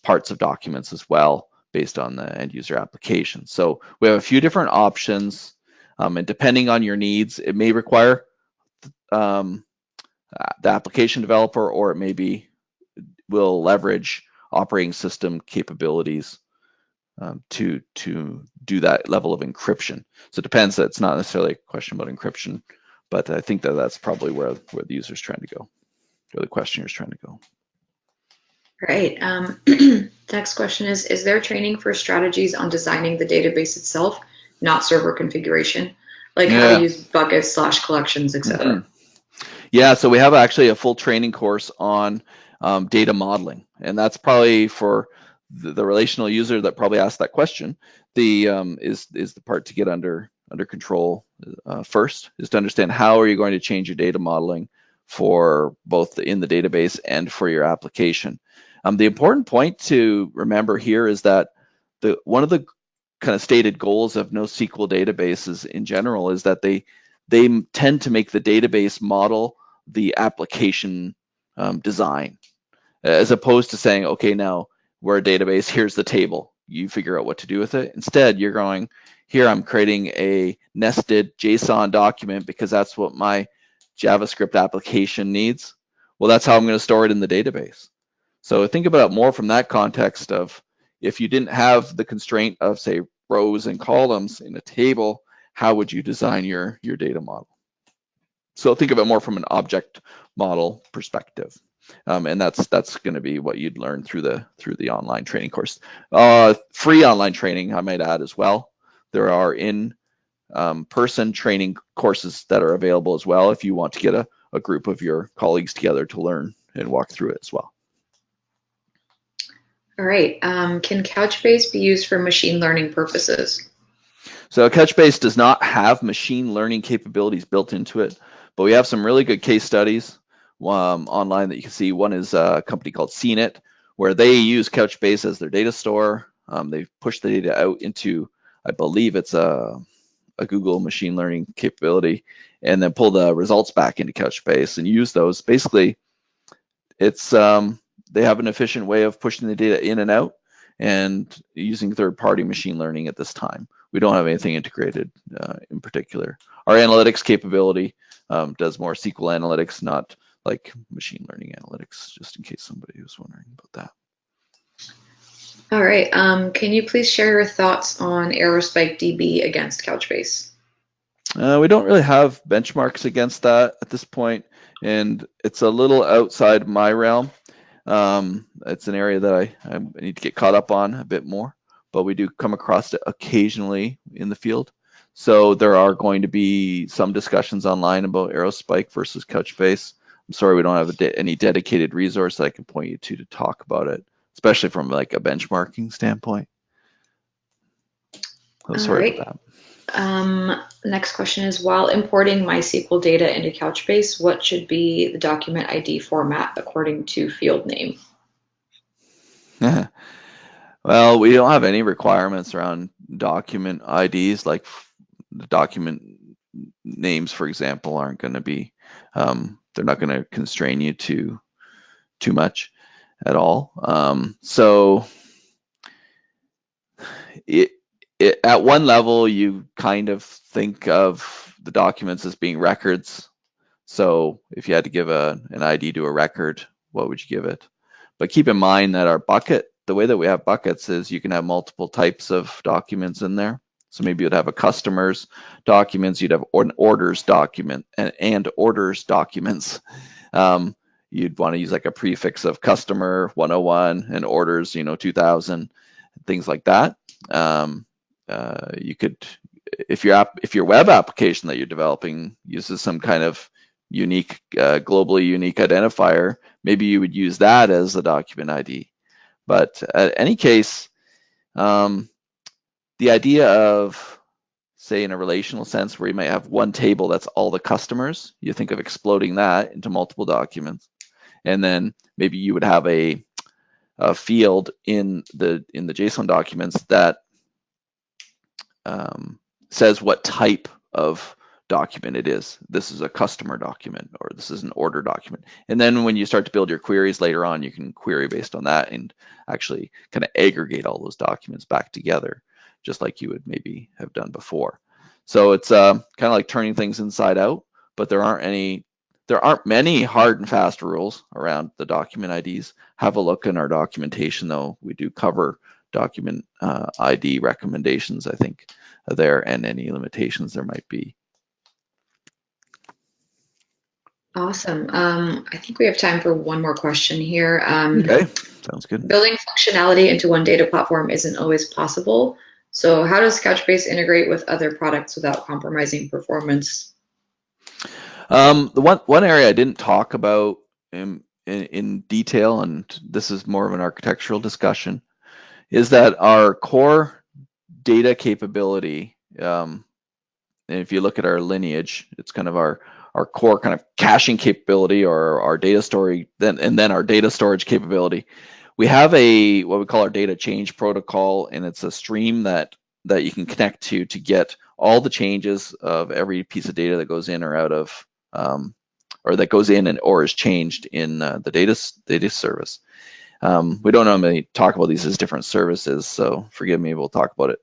parts of documents as well based on the end user application. So we have a few different options, and depending on your needs, it may require the application developer, or it will leverage operating system capabilities to do that level of encryption. So it depends. It's not necessarily a question about encryption, but I think that's probably where the user's trying to go, or the questioner's trying to go. Great. Next question is there training for strategies on designing the database itself, not server configuration, like how to use buckets / collections, etc.? Mm-hmm. Yeah, so we have actually a full training course on data modeling, and that's probably for the relational user that probably asked that question. Is the part to get under control first, is to understand how are you going to change your data modeling for both in the database and for your application. The important point to remember here is that one of the kind of stated goals of NoSQL databases in general is that they tend to make the database model the application design, as opposed to saying, okay, now we're a database, here's the table, you figure out what to do with it. Instead, you're going, here I'm creating a nested JSON document because that's what my JavaScript application needs. Well, that's how I'm going to store it in the database. So think about it more from that context of, if you didn't have the constraint of, say, rows and columns in a table, how would you design your data model? So think of it more from an object model perspective. And that's going to be what you'd learn through the online training course. Free online training, I might add as well. There are in-person training courses that are available as well if you want to get a group of your colleagues together to learn and walk through it as well. All right. Can COUCHBASE be used for machine learning purposes? So COUCHBASE does not have machine learning capabilities built into it, but we have some really good case studies online that you can see. One is a company called CNET, where they use COUCHBASE as their data store. They've pushed the data out into, I believe it's a Google machine learning capability, and then pull the results back into COUCHBASE and use those. Basically, it's they have an efficient way of pushing the data in and out and using third-party machine learning at this time. We don't have anything integrated in particular. Our analytics capability does more SQL analytics, not like machine learning analytics, just in case somebody was wondering about that. All right. Can you please share your thoughts on Aerospike DB against COUCHBASE? We don't really have benchmarks against that at this point, and it's a little outside my realm. It's an area that I need to get caught up on a bit more, but we do come across it occasionally in the field. So there are going to be some discussions online about Aerospike versus COUCHBASE. I'm sorry we don't have any dedicated resource that I can point you to talk about it, especially from like a benchmarking standpoint. So sorry about that. Next question is, while importing MySQL data into CouchBase, what should be the document ID format according to field name? Well, we don't have any requirements around document IDs, like the document names, for example, aren't going to be, they're not going to constrain you too much at all. So at one level, you kind of think of the documents as being records. So if you had to give an ID to a record, what would you give it? But keep in mind that our bucket, the way that we have buckets is you can have multiple types of documents in there. So maybe you'd have a customer's documents, you'd have an orders document and orders documents. You'd want to use like a prefix of customer 101 and orders, 2000, things like that. You could, if your web application that you're developing uses some kind of unique, globally unique identifier, maybe you would use that as the document ID. But in any case, the idea of, say, in a relational sense, where you might have one table that's all the customers, you think of exploding that into multiple documents, and then maybe you would have a field in the JSON documents that says what type of document it is. This is a customer document, or this is an order document. And then when you start to build your queries later on, you can query based on that and actually kind of aggregate all those documents back together, just like you would maybe have done before. So it's kind of like turning things inside out, but there aren't many hard and fast rules around the document IDs. Have a look in our documentation, though. We do cover document ID recommendations, I think, there, and any limitations there might be. Awesome. I think we have time for one more question here. Okay, sounds good. Building functionality into one data platform isn't always possible. So how does CouchBase integrate with other products without compromising performance? The one area I didn't talk about in detail, and this is more of an architectural discussion, is that our core data capability, and if you look at our lineage, it's kind of our core kind of caching capability, or our data storage, and then our data storage capability. We have what we call our data change protocol, and it's a stream that you can connect to get all the changes of every piece of data that goes in or out of, or that goes in or is changed in the data service. We don't normally talk about these as different services, so forgive me, we'll talk about it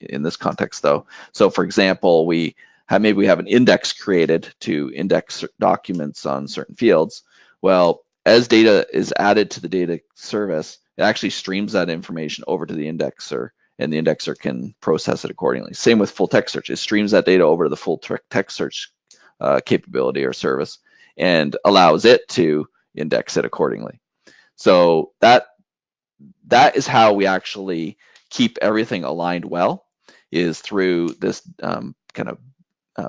in this context though. So for example, maybe we have an index created to index documents on certain fields. Well, as data is added to the data service, it actually streams that information over to the indexer, and the indexer can process it accordingly. Same with full text search. It streams that data over to the full text search capability or service and allows it to index it accordingly. So that is how we actually keep everything aligned well, is through this kind of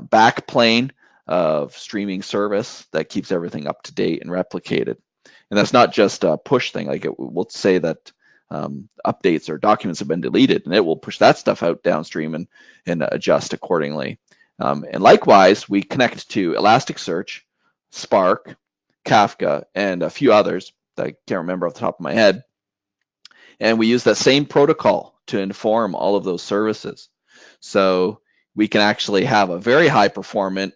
backplane of streaming service that keeps everything up to date and replicated. And that's not just a push thing. Like it will say that updates or documents have been deleted, and it will push that stuff out downstream and adjust accordingly. And likewise, we connect to Elasticsearch, Spark, Kafka, and a few others that I can't remember off the top of my head. And we use that same protocol to inform all of those services. So we can actually have a very high performant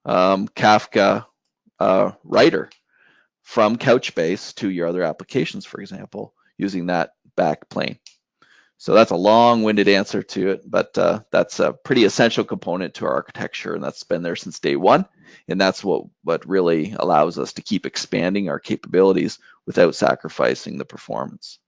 Kafka writer from CouchBase to your other applications, for example, using that backplane. So that's a long-winded answer to it, but that's a pretty essential component to our architecture, and that's been there since day one. And that's what really allows us to keep expanding our capabilities without sacrificing the performance.